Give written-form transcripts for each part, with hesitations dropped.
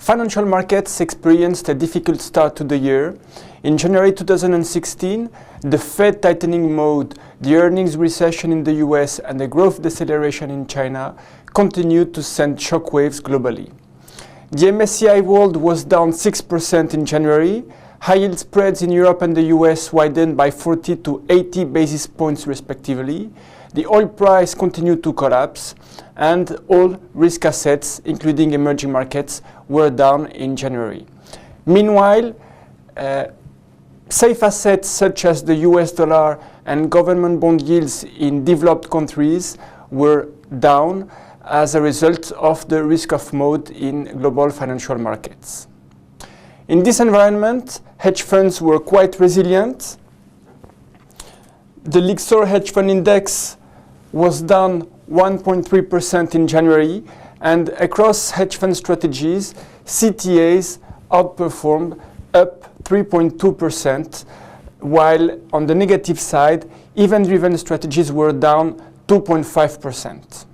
Financial markets experienced a difficult start to the year. In January 2016, the Fed tightening mode, the earnings recession in the US, and the growth deceleration in China continued to send shockwaves globally. The MSCI World was down 6% in January. High yield spreads in Europe and the US widened by 40 to 80 basis points respectively. The oil price continued to collapse, and all risk assets, including emerging markets, were down in January. Meanwhile, safe assets such as the US dollar and government bond yields in developed countries were down as a result of the risk-off mode in global financial markets. In this environment, hedge funds were quite resilient. The Lyxor hedge fund index was down 1.3% in January, and across hedge fund strategies, CTAs outperformed, up 3.2%, while on the negative side, event-driven strategies were down 2.5%.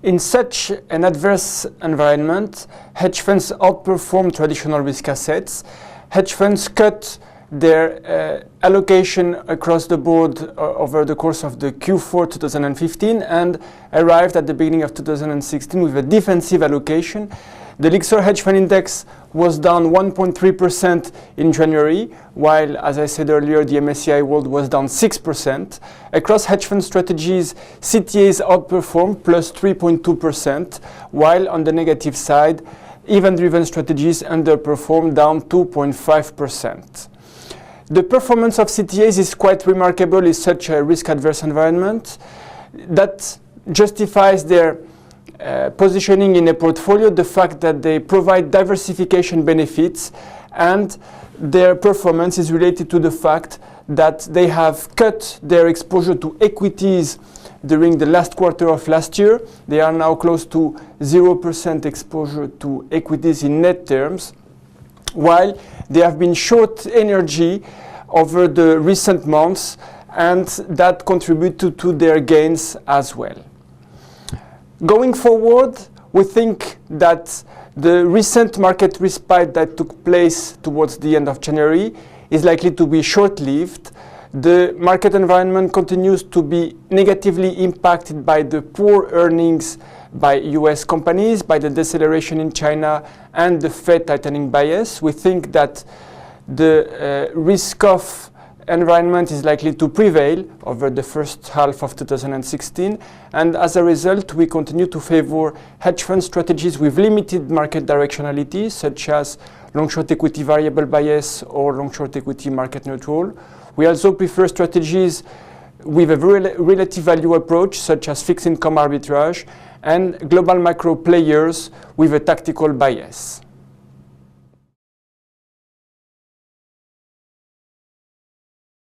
In such an adverse environment, hedge funds outperformed traditional risk assets. Hedge funds cut their allocation across the board over the course of the Q4 2015 and arrived at the beginning of 2016 with a defensive allocation. The Lyxor hedge fund index was down 1.3% in January, while, as I said earlier, the MSCI World was down 6%. Across hedge fund strategies, CTAs outperformed plus 3.2%, while on the negative side, event-driven strategies underperformed, down 2.5%. The performance of CTAs is quite remarkable in such a risk-adverse environment. That justifies their positioning in a portfolio, the fact that they provide diversification benefits, and their performance is related to the fact that they have cut their exposure to equities during the last quarter of last year. They are now close to 0% exposure to equities in net terms, while they have been short energy over the recent months, and that contributed to their gains as well. Going forward, we think that the recent market respite that took place towards the end of January is likely to be short-lived. The market environment continues to be negatively impacted by the poor earnings by US companies, by the deceleration in China, and the Fed tightening bias. We think that the risk-off environment is likely to prevail over the first half of 2016, and as a result, we continue to favor hedge fund strategies with limited market directionality, such as long-short equity variable bias or long-short equity market neutral. We also prefer strategies with a relative value approach, such as fixed income arbitrage, and global macro players with a tactical bias.